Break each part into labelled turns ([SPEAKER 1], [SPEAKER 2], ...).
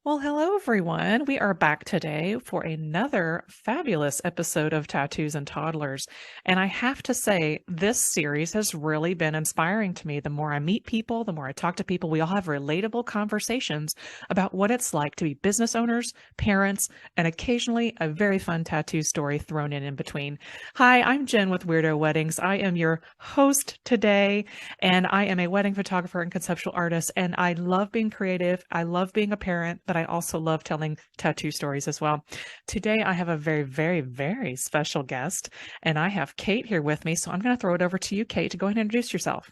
[SPEAKER 1] Well, hello everyone. We are back today for another fabulous episode of Tattoos and Toddlers. And I have to say, this series has really been inspiring to me. The more I meet people, the more I talk to people, we all have relatable conversations about what it's like to be business owners, parents, and occasionally a very fun tattoo story thrown in between. Hi, I'm Jen with Weirdo Weddings. I am your host today, and I am a wedding photographer and conceptual artist. And I love being creative. I love being a parent, but I also love telling tattoo stories as well. Today, I have a very, very, very special guest, and I have Kate here with me. So I'm going to throw it over to you, Kate, to go ahead and introduce yourself.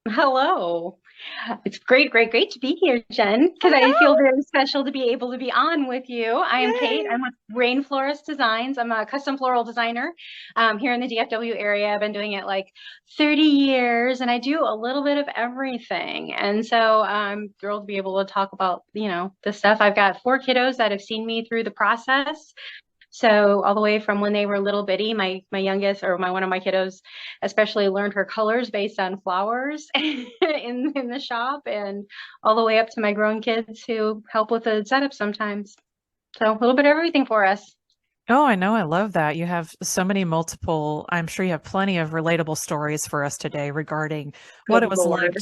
[SPEAKER 2] Hello. It's great to be here, Jen, because
[SPEAKER 1] I
[SPEAKER 2] I feel
[SPEAKER 1] know.
[SPEAKER 2] very special to be able to be on with you. I am Kate.
[SPEAKER 1] Yay.
[SPEAKER 2] I'm with Rain Florist Designs. I'm a custom floral designer here in the DFW area. I've been doing it like 30 years, and I do a little bit of everything. And so I'm thrilled to be able to talk about, the stuff. I've got four kiddos that have seen me through the process. So all the way from when they were little bitty, my youngest or my one of my kiddos especially learned her colors based on flowers in the shop, and all the way up to my grown kids who help with the setup sometimes. So a little bit of everything for us.
[SPEAKER 1] Oh, I know. I love that. You have so many multiple, I'm sure you have plenty of relatable stories for us today regarding what
[SPEAKER 2] Good
[SPEAKER 1] it was like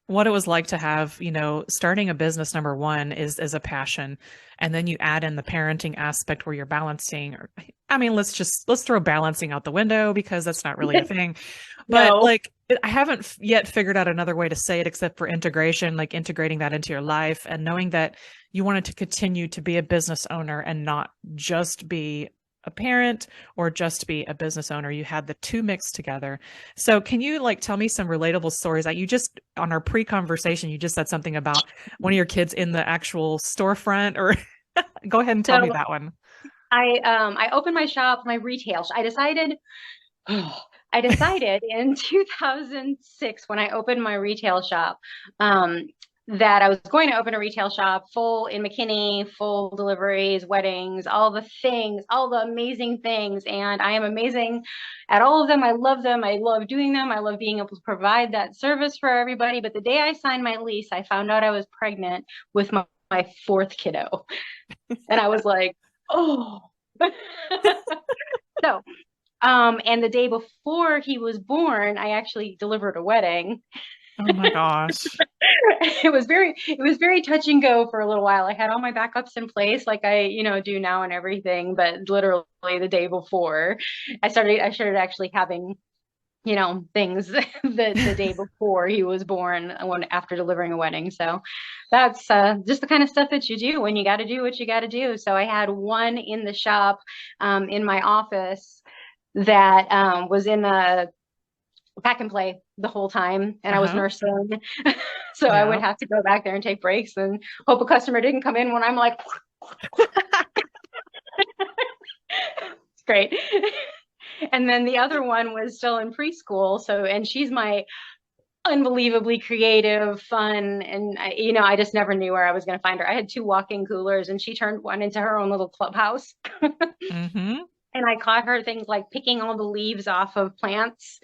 [SPEAKER 2] Lord.
[SPEAKER 1] to have, starting a business number one is a passion. And then you add in the parenting aspect where you're balancing, or I mean, let's throw balancing out the window because that's not really a thing. But
[SPEAKER 2] No.
[SPEAKER 1] I haven't yet figured out another way to say it except for integration, like integrating that into your life and knowing that you wanted to continue to be a business owner and not just be a parent or just be a business owner. You had the two mixed together. So can you tell me some relatable stories that you just on our pre-conversation, you just said something about one of your kids in the actual storefront or go ahead and tell me
[SPEAKER 2] So
[SPEAKER 1] that one.
[SPEAKER 2] I opened my shop, my retail. I decided in 2006 when I opened my retail shop, that I was going to open a retail shop full in McKinney, full deliveries, weddings, all the things, all the amazing things. And I am amazing at all of them. I love them. I love doing them. I love being able to provide that service for everybody. But the day I signed my lease, I found out I was pregnant with my fourth kiddo. And I was like, oh. So and the day before he was born, I actually delivered a wedding.
[SPEAKER 1] Oh my gosh.
[SPEAKER 2] It was very touch and go for a little while. I had all my backups in place, like I, do now and everything. But literally the day before, I started actually having, things the day before he was born, when after delivering a wedding. So that's just the kind of stuff that you do when you got to do what you got to do. So I had one in the shop, in my office that was in a pack and play the whole time, and I was
[SPEAKER 1] Uh-huh.
[SPEAKER 2] nursing. So I would
[SPEAKER 1] Yeah.
[SPEAKER 2] have to go back there and take breaks and hope a customer didn't come in when I'm like, it's great. And then the other one was still in preschool. So, and she's my unbelievably creative, fun, and I just never knew where I was going to find her. I had two walk-in coolers, and she turned one into her own little clubhouse.
[SPEAKER 1] Mm-hmm.
[SPEAKER 2] And I caught her things like picking all the leaves off of plants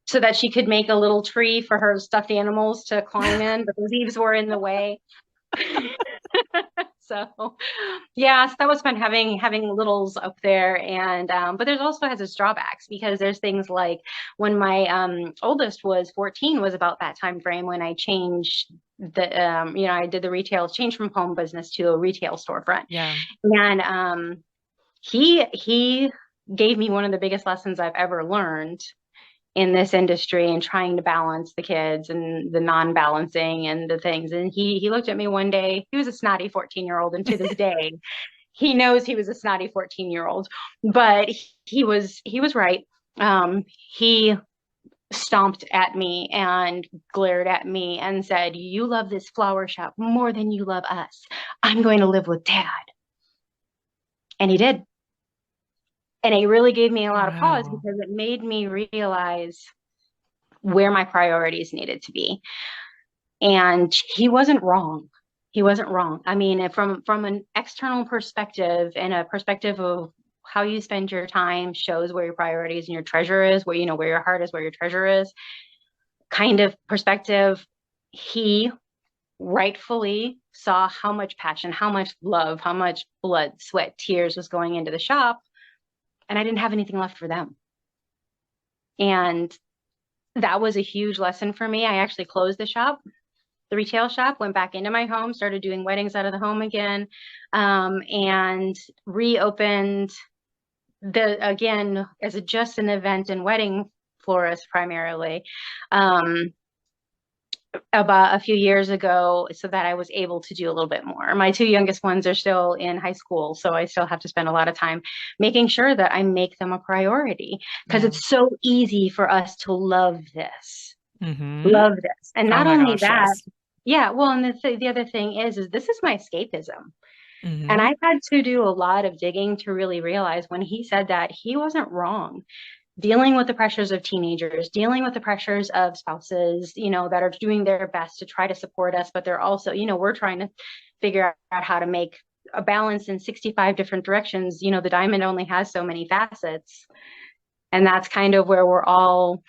[SPEAKER 2] so that she could make a little tree for her stuffed animals to climb in, but the leaves were in the way. So yeah, so that was fun having littles up there. And but there's also has its drawbacks, because there's things like when my oldest was 14, was about that time frame when I changed I did the retail change from home business to a retail storefront.
[SPEAKER 1] Yeah.
[SPEAKER 2] And he gave me one of the biggest lessons I've ever learned in this industry, and trying to balance the kids and the non-balancing and the things. And he looked at me one day. He was a snotty 14-year-old, and to this day, he knows he was a snotty 14-year-old, but he was right. He stomped at me and glared at me and said, "You love this flower shop more than you love us. I'm going to live with dad." And he did. And it really gave me a lot of pause,
[SPEAKER 1] Wow.
[SPEAKER 2] because it made me realize where my priorities needed to be. And he wasn't wrong. He wasn't wrong. I mean, from an external perspective, and a perspective of how you spend your time, shows where your priorities and your treasure is, where your heart is, where your treasure is, kind of perspective. He rightfully saw how much passion, how much love, how much blood, sweat, tears was going into the shop, and I didn't have anything left for them. And that was a huge lesson for me. I actually closed the shop, the retail shop, went back into my home, started doing weddings out of the home again, and reopened again as just an event and wedding florist primarily. About a few years ago, so that I was able to do a little bit more. My two youngest ones are still in high school, so I still have to spend a lot of time making sure that I make them a priority, because
[SPEAKER 1] Yeah.
[SPEAKER 2] it's so easy for us to love this,
[SPEAKER 1] Mm-hmm.
[SPEAKER 2] love this. And
[SPEAKER 1] Oh
[SPEAKER 2] not
[SPEAKER 1] my
[SPEAKER 2] only
[SPEAKER 1] gosh,
[SPEAKER 2] that,
[SPEAKER 1] yes.
[SPEAKER 2] yeah, well, and the other thing is this is my escapism. And
[SPEAKER 1] Mm-hmm.
[SPEAKER 2] I've had to do a lot of digging to really realize when he said that, he wasn't wrong. Dealing with the pressures of teenagers, dealing with the pressures of spouses, that are doing their best to try to support us, but they're also, we're trying to figure out how to make a balance in 65 different directions. The diamond only has so many facets. And that's kind of where we're all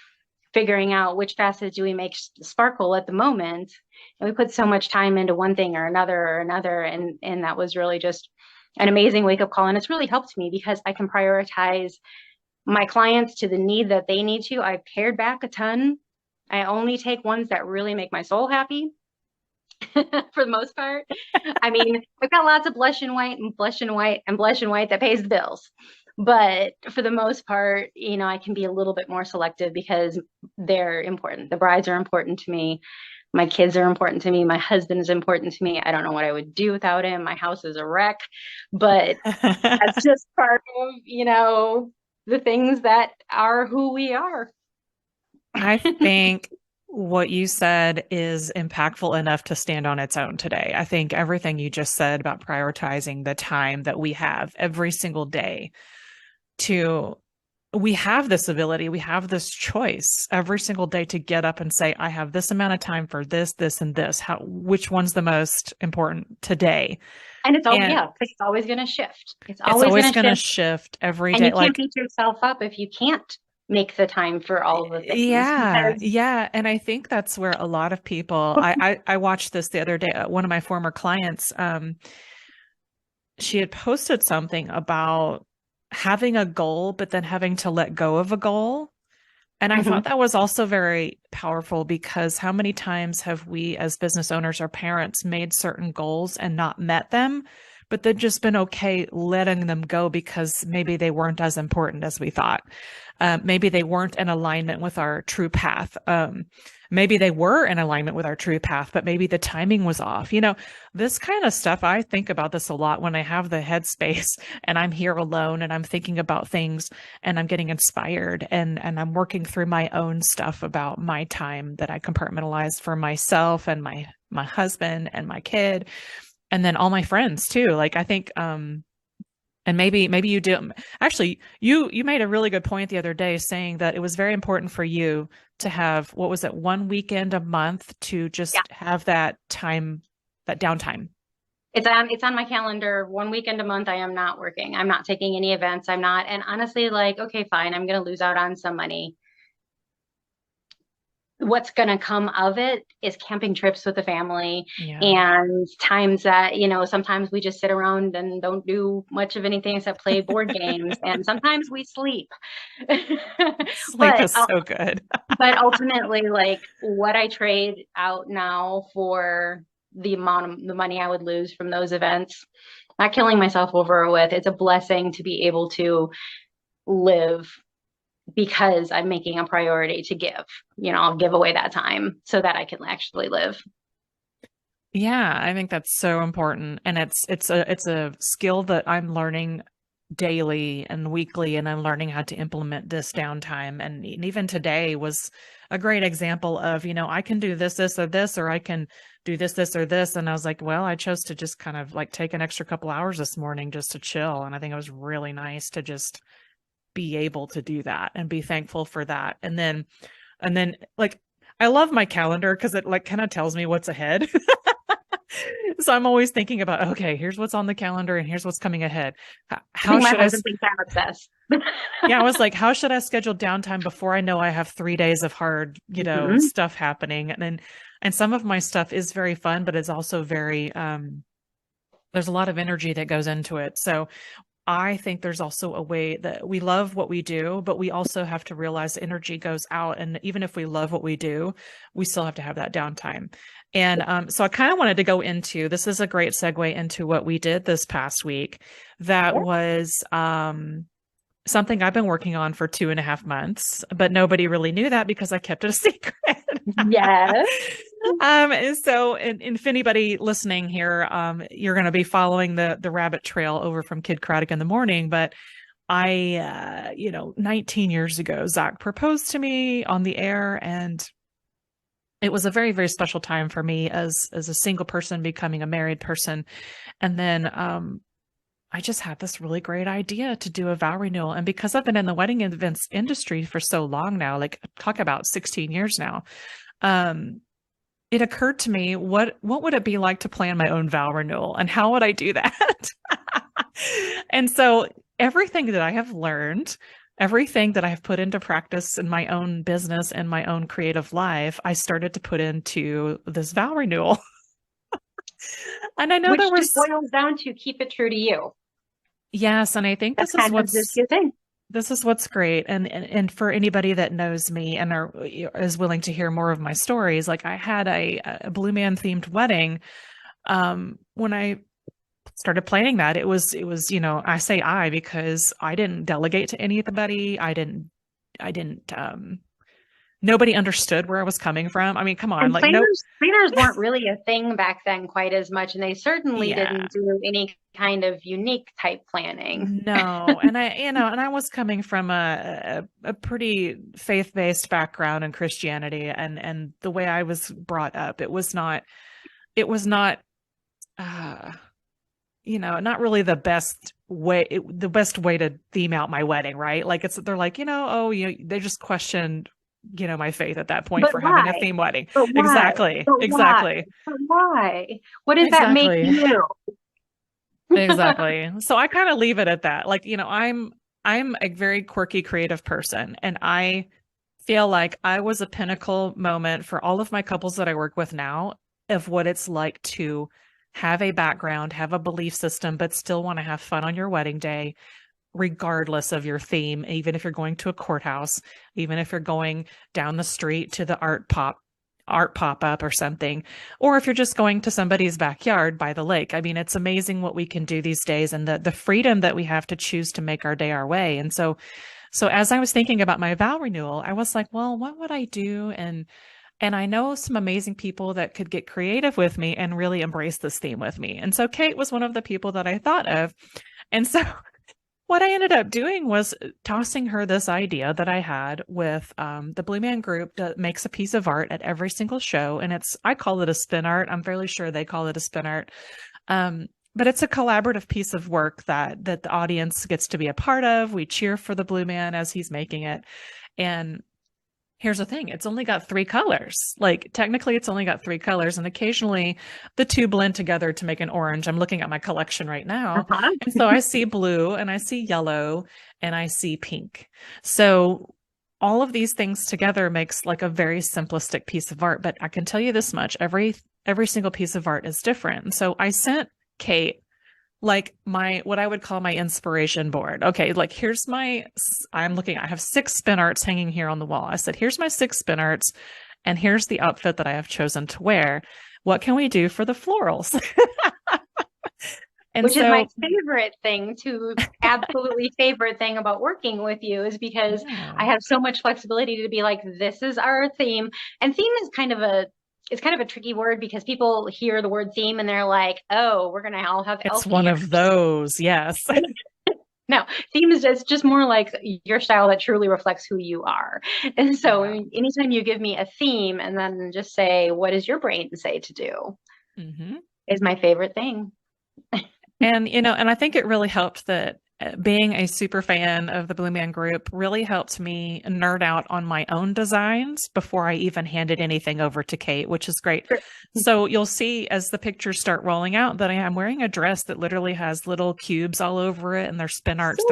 [SPEAKER 2] figuring out which facets do we make sparkle at the moment. And we put so much time into one thing or another. And that was really just an amazing wake up call. And it's really helped me because I can prioritize my clients to the need that they need to. I've pared back a ton. I only take ones that really make my soul happy for the most part. I mean, I've got lots of blush and white and blush and white and blush and white that pays the bills. But for the most part, I can be a little bit more selective because they're important. The brides are important to me. My kids are important to me. My husband is important to me. I don't know what I would do without him. My house is a wreck, but that's just part of, the things that are who we are.
[SPEAKER 1] I think what you said is impactful enough to stand on its own today. I think everything you just said about prioritizing the time that we have every single day we have this ability, we have this choice every single day to get up and say, I have this amount of time for this, this, and this. Which one's the most important today?
[SPEAKER 2] And it's all,
[SPEAKER 1] And
[SPEAKER 2] yeah, it's always going to shift. It's
[SPEAKER 1] it's
[SPEAKER 2] always
[SPEAKER 1] always
[SPEAKER 2] going to
[SPEAKER 1] going to
[SPEAKER 2] shift.
[SPEAKER 1] shift every
[SPEAKER 2] And
[SPEAKER 1] day.
[SPEAKER 2] you can't beat yourself up if you can't make the time for all of the things
[SPEAKER 1] Yeah,
[SPEAKER 2] because
[SPEAKER 1] yeah. And I think that's where a lot of people, I watched this the other day. One of my former clients, she had posted something about having a goal, but then having to let go of a goal. And I thought
[SPEAKER 2] Mhm.
[SPEAKER 1] that was also very powerful because how many times have we as business owners or parents made certain goals and not met them, but they've just been okay letting them go because maybe they weren't as important as we thought. Maybe they weren't in alignment with our true path. Maybe they were in alignment with our true path, but maybe the timing was off. This kind of stuff, I think about this a lot when I have the headspace and I'm here alone and I'm thinking about things and I'm getting inspired and I'm working through my own stuff about my time that I compartmentalized for myself and my husband and my kid and then all my friends too. Like I think and maybe you do. Actually, you made a really good point the other day saying that it was very important for you to have, what was it, one weekend a month to
[SPEAKER 2] Yeah,
[SPEAKER 1] just have that time, that downtime.
[SPEAKER 2] it's on my calendar. One weekend a month, I am not working. I'm not taking any events. I'm not. And honestly, like, okay, fine, I'm going to lose out on some money. What's going to come of it is camping trips with the family
[SPEAKER 1] Yeah.
[SPEAKER 2] and times that, sometimes we just sit around and don't do much of anything except play board games. And sometimes we sleep.
[SPEAKER 1] Sleep
[SPEAKER 2] But
[SPEAKER 1] is so good.
[SPEAKER 2] but ultimately, like what I trade out now for the amount of the money I would lose from those events, not killing myself over with, it's a blessing to be able to live because I'm making a priority to give. I'll give away that time so that I can actually live.
[SPEAKER 1] Yeah, I think that's so important. And it's a skill that I'm learning daily and weekly, and I'm learning how to implement this downtime. And even today was a great example of, I can do this, this, or this, or I can do this, this, or this. And I was like, well, I chose to just kind of like take an extra couple hours this morning just to chill. And I think it was really nice to just be able to do that and be thankful for that. And then like I love my calendar because it like kind of tells me what's ahead. So I'm always thinking about, okay, here's what's on the calendar and here's what's coming ahead.
[SPEAKER 2] I
[SPEAKER 1] How
[SPEAKER 2] think my
[SPEAKER 1] should I,
[SPEAKER 2] husband thinks I'm obsessed.
[SPEAKER 1] yeah, I was like, how should I schedule downtime before I know I have 3 days of hard,
[SPEAKER 2] Mhm.
[SPEAKER 1] stuff happening? And some of my stuff is very fun, but it's also very, there's a lot of energy that goes into it. So I think there's also a way that we love what we do, but we also have to realize energy goes out. And even if we love what we do, we still have to have that downtime. And so I kind of wanted to go into, this is a great segue into what we did this past week. That was something I've been working on for 2.5 months, but nobody really knew that because I kept it a secret.
[SPEAKER 2] Yes.
[SPEAKER 1] And if anybody listening here, you're going to be following the rabbit trail over from Kidd Kraddick in the morning. But 19 years ago, Zach proposed to me on the air, and it was a very, very special time for me as a single person becoming a married person. And then, I just had this really great idea to do a vow renewal. And because I've been in the wedding events industry for so long now, like talk about 16 years now, it occurred to me, what would it be like to plan my own vow renewal, and how would I do that? And so everything that I have learned, everything that I've put into practice in my own business and my own creative life, I started to put into this vow renewal. And I know
[SPEAKER 2] Which
[SPEAKER 1] there was
[SPEAKER 2] just boils down to keep it true to you.
[SPEAKER 1] Yes, and I think
[SPEAKER 2] That's kind of this good thing.
[SPEAKER 1] this is what's great. And for anybody that knows me and is willing to hear more of my stories, like I had a Blue Man themed wedding. When I started planning that, it was, I say I because I didn't delegate to anybody. I didn't nobody understood where I was coming from. I mean, come on,
[SPEAKER 2] And
[SPEAKER 1] like
[SPEAKER 2] planners weren't really a thing back then quite as much, and they certainly didn't do any kind of unique type planning.
[SPEAKER 1] No, and I was coming from a pretty faith-based background in Christianity, and the way I was brought up, it was not, not really the best way to theme out my wedding, right? Like they're like, they just questioned, my faith at that point
[SPEAKER 2] But
[SPEAKER 1] for
[SPEAKER 2] why?
[SPEAKER 1] having a theme wedding.
[SPEAKER 2] But why?
[SPEAKER 1] Exactly.
[SPEAKER 2] But
[SPEAKER 1] Exactly.
[SPEAKER 2] Why? But why? What does that make you?
[SPEAKER 1] Exactly. So I kind of leave it at that. Like, I'm a very quirky, creative person, and I feel like I was a pinnacle moment for all of my couples that I work with now of what it's like to have a background, have a belief system, but still want to have fun on your wedding day, regardless of your theme, even if you're going to a courthouse, even if you're going down the street to the art pop-up or something, or if you're just going to somebody's backyard by the lake. I mean, it's amazing what we can do these days, and the freedom that we have to choose to make our day our way. And so as I was thinking about my vow renewal, I was like, well, what would I do? And I know some amazing people that could get creative with me and really embrace this theme with me. And so Kate was one of the people that I thought of. And so what I ended up doing was tossing her this idea that I had with the Blue Man Group that makes a piece of art at every single show. And I call it a spin art. I'm fairly sure they call it a spin art. But it's a collaborative piece of work that the audience gets to be a part of. We cheer for the Blue Man as he's making it. And here's the thing, it's only got 3 colors. Like technically it's only got 3 colors, and occasionally the two blend together to make an orange. I'm looking at my collection right now. And so I see blue and I see yellow and I see pink. So all of these things together makes like a very simplistic piece of art. But I can tell you this much, every single piece of art is different. And so I sent Kate like what I would call my inspiration board. Okay, like I have 6 spin arts hanging here on the wall. I said, here's my 6 spin arts, and here's the outfit that I have chosen to wear. What can we do for the florals?
[SPEAKER 2] Which is my favorite thing absolutely favorite thing about working with you, is because I have so much flexibility to be like, this is our theme. And theme is kind of a tricky word, because people hear the word theme and they're like, oh, we're going to all have elf
[SPEAKER 1] It's one
[SPEAKER 2] ears.
[SPEAKER 1] of those. Yes.
[SPEAKER 2] No, theme is just more like your style that truly reflects who you are. And so anytime you give me a theme and then just say, what does your brain say to do, is my favorite thing.
[SPEAKER 1] And, and I think it really helped that being a super fan of the Blue Man Group really helped me nerd out on my own designs before I even handed anything over to Kate, which is great. Sure. So you'll see as the pictures start rolling out that I am wearing a dress that literally has little cubes all over it, and they're spin arts.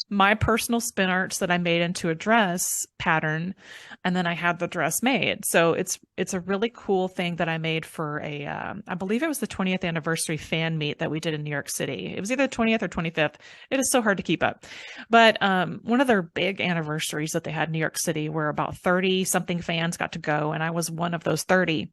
[SPEAKER 1] my personal spin arts that I made into a dress pattern, and then I had the dress made. So it's a really cool thing that I made for a I believe it was the 20th anniversary fan meet that we did in New York City. It was either 20th or 25th. It is so hard to keep up. But one of their big anniversaries that they had in New York City, where about 30 something fans got to go, and I was one of those 30.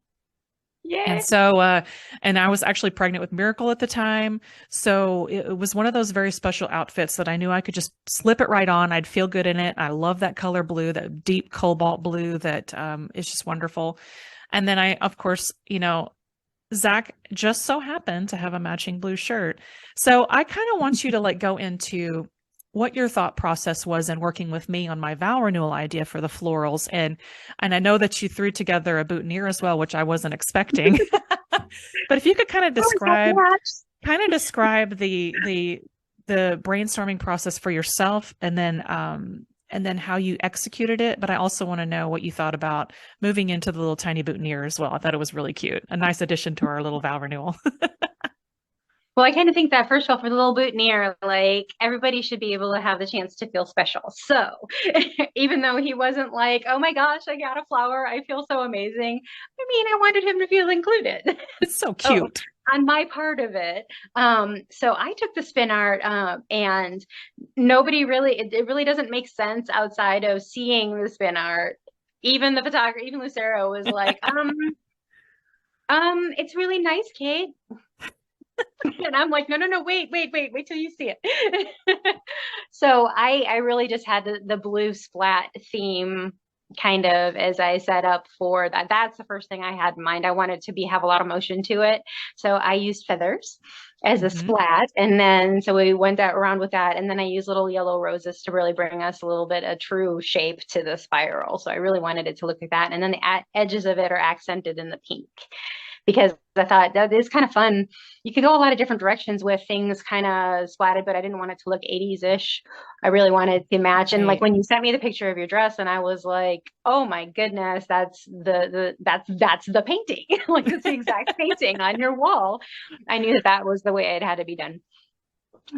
[SPEAKER 2] Yeah.
[SPEAKER 1] And so, and I was actually pregnant with Miracle at the time. So it was one of those very special outfits that I knew I could just slip it right on. I'd feel good in it. I love that color blue, that deep cobalt blue that is just wonderful. And then I, of course, Zach just so happened to have a matching blue shirt. So I kind of want you to like go into what your thought process was in working with me on my Vow Renewal idea for the florals. And I know that you threw together a boutonniere as well, which I wasn't expecting. But if you could kind of describe the brainstorming process for yourself, and then how you executed it. But I also want to know what you thought about moving into the little tiny boutonniere as well. I thought it was really cute. A nice addition to our little Vow Renewal.
[SPEAKER 2] Well, I kind of think that first of all, for the little boutonniere, like everybody should be able to have the chance to feel special. So even though he wasn't like, oh my gosh, I got a flower, I feel so amazing. I mean, I wanted him to feel included.
[SPEAKER 1] It's so cute.
[SPEAKER 2] On my part of it. So I took the spin art and nobody really, it really doesn't make sense outside of seeing the spin art. Even the photographer, even Lucero was like, it's really nice, Kate. And I'm like, no, wait till you see it. So I really just had the blue splat theme kind of as I set up for that. That's the first thing I had in mind. I wanted to have a lot of motion to it. So I used feathers as a splat. And then, so we went around with that. And then I used little yellow roses to really bring us a little bit of true shape to the spiral. So I really wanted it to look like that. And then the edges of it are accented in the pink, because I thought that is kind of fun. You could go a lot of different directions with things kind of splatted, but I didn't want it to look 80s-ish. I really wanted to match. And like when you sent me the picture of your dress, and I was like, oh my goodness, that's the painting. Like it's the exact painting on your wall. I knew that was the way it had to be done.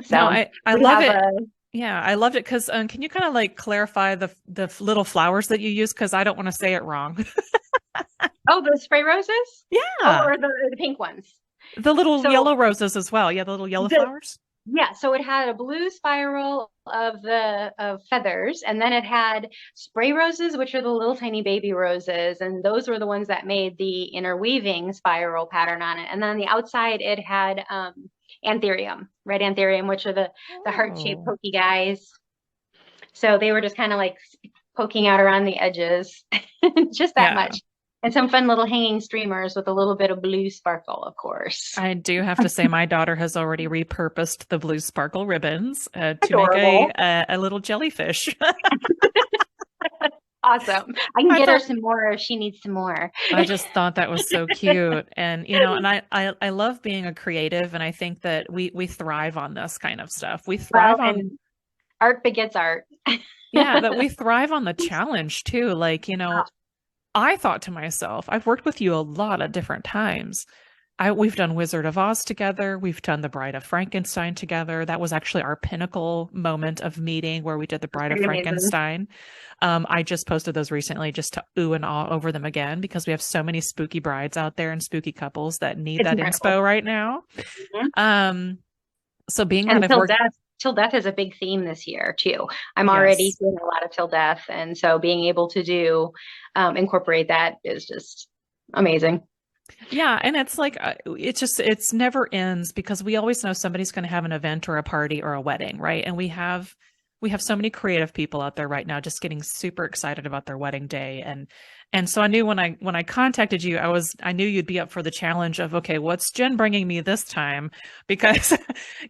[SPEAKER 2] So
[SPEAKER 1] no, I love it. Yeah, I loved it because can you kind of like clarify the little flowers that you use? Because I don't want to say it wrong.
[SPEAKER 2] Oh, the spray roses?
[SPEAKER 1] Yeah.
[SPEAKER 2] Or the pink ones.
[SPEAKER 1] The little yellow roses as well. Yeah, the little yellow flowers.
[SPEAKER 2] Yeah, so it had a blue spiral of feathers, and then it had spray roses, which are the little tiny baby roses, and those were the ones that made the interweaving spiral pattern on it. And then on the outside, it had anthurium, red anthurium, which are the heart-shaped pokey guys. So they were just kind of like poking out around the edges, just that much. And some fun little hanging streamers with a little bit of blue sparkle, of course.
[SPEAKER 1] I do have to say my daughter has already repurposed the blue sparkle ribbons to make a little jellyfish.
[SPEAKER 2] Awesome. I can get her some more if she needs some more.
[SPEAKER 1] I just thought that was so cute. And, and I love being a creative. And I think that we thrive on this kind of stuff. We thrive on
[SPEAKER 2] art begets art.
[SPEAKER 1] Yeah, but we thrive on the challenge too. Like, I thought to myself, I've worked with you a lot of different times. We've done Wizard of Oz together. We've done The Bride of Frankenstein together. That was actually our pinnacle moment of meeting, where we did The Bride of Frankenstein. I just posted those recently just to ooh and ah over them again, because we have so many spooky brides out there and spooky couples that need that inspo right now. So being that I've worked...
[SPEAKER 2] Till death is a big theme this year too. I'm already seeing a lot of till death, and so being able to incorporate that is just amazing.
[SPEAKER 1] Yeah, and it's like it's never ends, because we always know somebody's going to have an event or a party or a wedding, right? And we have so many creative people out there right now just getting super excited about their wedding day, and so I knew when I contacted you, I knew you'd be up for the challenge of, okay, what's Jen bringing me this time? Because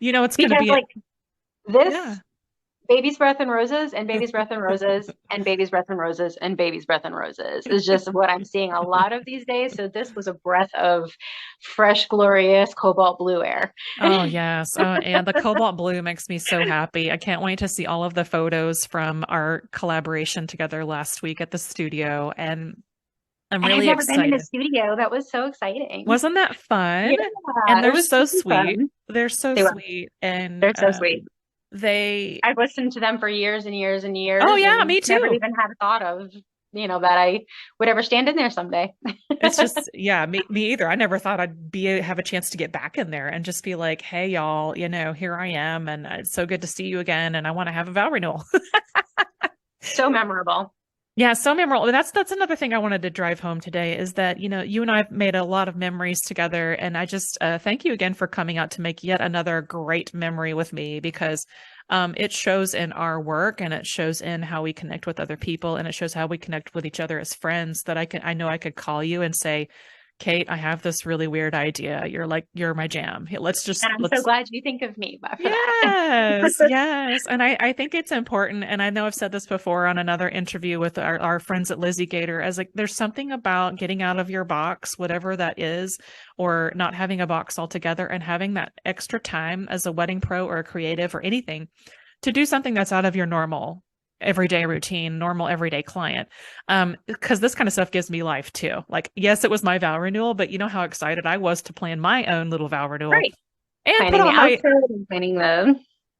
[SPEAKER 1] it's going to be
[SPEAKER 2] this Baby's Breath and Roses and Baby's Breath and Roses and Baby's Breath and Roses and Baby's Breath and Roses is just what I'm seeing a lot of these days. So this was a breath of fresh, glorious cobalt blue air.
[SPEAKER 1] Oh, yes. And the cobalt blue makes me so happy. I can't wait to see all of the photos from our collaboration together last week at the studio. And I'm really excited.
[SPEAKER 2] I've never been in the studio. That was so exciting.
[SPEAKER 1] Wasn't that fun?
[SPEAKER 2] Yeah,
[SPEAKER 1] and they're so sweet. They're so sweet. And
[SPEAKER 2] they're so sweet. I've listened to them for years and years and
[SPEAKER 1] Oh
[SPEAKER 2] years
[SPEAKER 1] yeah,
[SPEAKER 2] and
[SPEAKER 1] me
[SPEAKER 2] never
[SPEAKER 1] too.
[SPEAKER 2] even had a thought of, that I would ever stand in there someday.
[SPEAKER 1] It's just, yeah, me either. I never thought I'd have a chance to get back in there and just be like, hey, y'all, here I am. And it's so good to see you again. And I want to have a vow renewal.
[SPEAKER 2] So memorable.
[SPEAKER 1] Yeah, so memorable. That's another thing I wanted to drive home today is that, you and I've made a lot of memories together. And I just thank you again for coming out to make yet another great memory with me because it shows in our work and it shows in how we connect with other people and it shows how we connect with each other as friends that I know I could call you and say, Kate, I have this really weird idea. You're my jam.
[SPEAKER 2] And I'm so glad you think of me for
[SPEAKER 1] Yes,
[SPEAKER 2] that.
[SPEAKER 1] yes. And I think it's important. And I know I've said this before on another interview with our friends at Lizzie Gator, as like there's something about getting out of your box, whatever that is, or not having a box altogether and having that extra time as a wedding pro or a creative or anything to do something that's out of your normal everyday routine, normal everyday client. Because this kind of stuff gives me life too. Like, yes, it was my vow renewal, but you know how excited I was to plan my own little vow renewal
[SPEAKER 2] Right.
[SPEAKER 1] and put
[SPEAKER 2] Planning the
[SPEAKER 1] on
[SPEAKER 2] outfit and planning the.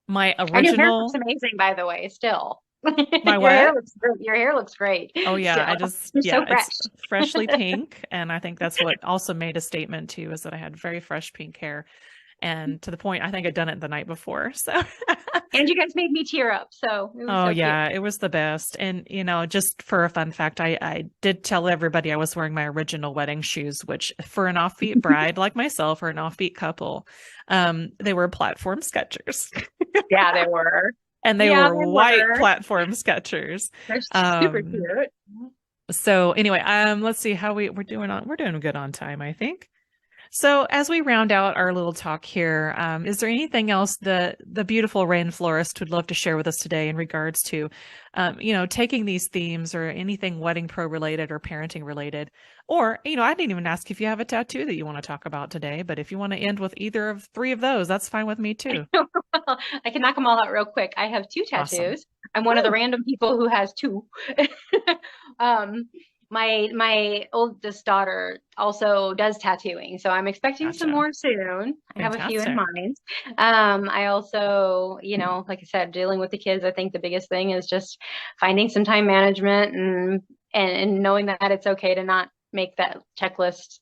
[SPEAKER 1] my
[SPEAKER 2] And your hair looks
[SPEAKER 1] original
[SPEAKER 2] amazing, by the way, still.
[SPEAKER 1] my
[SPEAKER 2] Your hair
[SPEAKER 1] what?
[SPEAKER 2] looks great. Your hair looks great
[SPEAKER 1] Oh yeah,
[SPEAKER 2] still. You're so
[SPEAKER 1] it's
[SPEAKER 2] fresh.
[SPEAKER 1] freshly pink, and I think that's what also made a statement too, is that I had very fresh pink hair, and to the point I think I'd done it the night before. So
[SPEAKER 2] And you guys made me tear up, so it was
[SPEAKER 1] oh
[SPEAKER 2] so cute.
[SPEAKER 1] yeah, it was the best. And just for a fun fact, I did tell everybody I was wearing my original wedding shoes, which for an offbeat bride like myself or an offbeat couple, they were platform Skechers.
[SPEAKER 2] Yeah, they were.
[SPEAKER 1] And they
[SPEAKER 2] Yeah,
[SPEAKER 1] were
[SPEAKER 2] they
[SPEAKER 1] white
[SPEAKER 2] were.
[SPEAKER 1] platform Skechers.
[SPEAKER 2] They're super
[SPEAKER 1] Um,
[SPEAKER 2] cute.
[SPEAKER 1] so anyway, let's see how we're doing good on time, I think. So as we round out our little talk here, is there anything else the beautiful Rain Florist would love to share with us today in regards to, taking these themes or anything wedding pro related or parenting related? Or, I didn't even ask if you have a tattoo that you want to talk about today, but if you want to end with either of three of those, that's fine with me too.
[SPEAKER 2] I can knock them all out real quick. I have two
[SPEAKER 1] Awesome.
[SPEAKER 2] tattoos. I'm one of the
[SPEAKER 1] Woo!
[SPEAKER 2] random people who has two. um, my oldest daughter also does tattooing, so I'm expecting some
[SPEAKER 1] Gotcha.
[SPEAKER 2] more soon. I have a few in
[SPEAKER 1] Fantastic.
[SPEAKER 2] mind. I also, like I said, dealing with the kids, I think the biggest thing is just finding some time management and knowing that it's okay to not make that checklist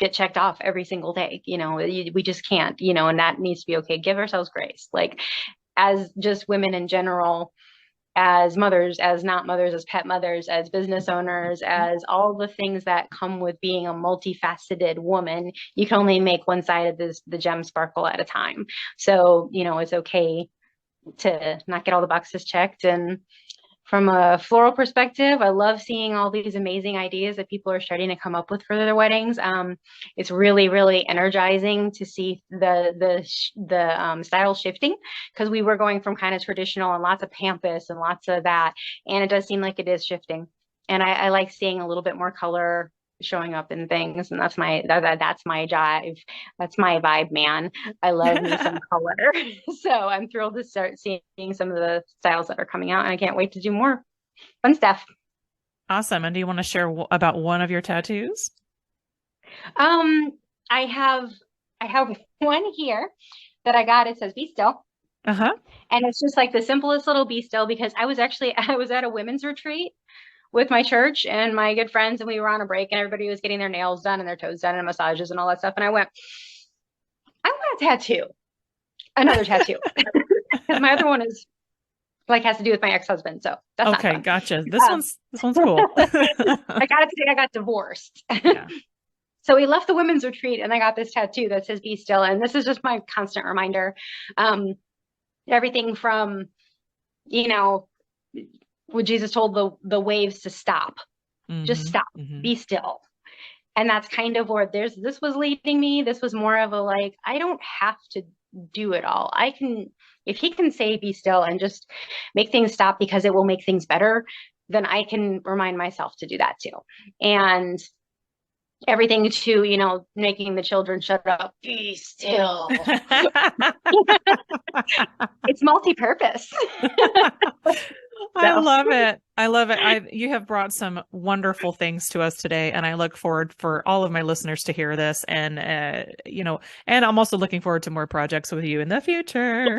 [SPEAKER 2] get checked off every single day. We just can't, and that needs to be okay. Give ourselves grace. Like as just women in general, as mothers, as not mothers, as pet mothers, as business owners, as all the things that come with being a multifaceted woman, you can only make one side of the gem sparkle at a time. So, it's okay to not get all the boxes checked. And from a floral perspective, I love seeing all these amazing ideas that people are starting to come up with for their weddings. It's really, really energizing to see the style shifting because we were going from kind of traditional and lots of pampas and lots of that, and it does seem like it is shifting. And I like seeing a little bit more color showing up in things, and that's my jive. That's my vibe, man. I love me some color. So I'm thrilled to start seeing some of the styles that are coming out, and I can't wait to do more fun stuff.
[SPEAKER 1] Awesome. And do you want to share about one of your tattoos?
[SPEAKER 2] Um, I have I have one here that I got. It says "Be Still,"
[SPEAKER 1] Uh-huh.
[SPEAKER 2] and it's just like the simplest little "Be Still" because I was at a women's retreat with my church and my good friends, and we were on a break, and everybody was getting their nails done and their toes done and massages and all that stuff, and I went, I want a tattoo, another tattoo, because my other one is like has to do with my ex-husband, so that's not
[SPEAKER 1] Okay,
[SPEAKER 2] fun.
[SPEAKER 1] gotcha.
[SPEAKER 2] Um,
[SPEAKER 1] This one's cool.
[SPEAKER 2] I got it today. I got divorced.
[SPEAKER 1] Yeah.
[SPEAKER 2] So we left the women's retreat and I got this tattoo that says "Be Still." And this is just my constant reminder. Um, Everything from, you know, when Jesus told the waves to stop, just
[SPEAKER 1] Mm-hmm.
[SPEAKER 2] stop,
[SPEAKER 1] Mm-hmm.
[SPEAKER 2] be still. And that's kind of where this was leading me. This was more of a like, I don't have to do it all. I can, if he can say be still and just make things stop because it will make things better, then I can remind myself to do that too. And everything to, making the children shut up, be still. It's multi-purpose.
[SPEAKER 1] I
[SPEAKER 2] So
[SPEAKER 1] love it. I love it. You have brought some wonderful things to us today, and I look forward for all of my listeners to hear this. And and I'm also looking forward to more projects with you in the future.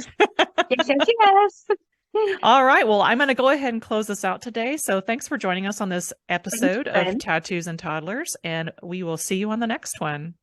[SPEAKER 2] Yes, yes, yes.
[SPEAKER 1] All right. Well, I'm going to go ahead and close this out today. So thanks for joining us on this
[SPEAKER 2] Thanks,
[SPEAKER 1] episode of
[SPEAKER 2] friend.
[SPEAKER 1] Tattoos and Toddlers, and we will see you on the next one.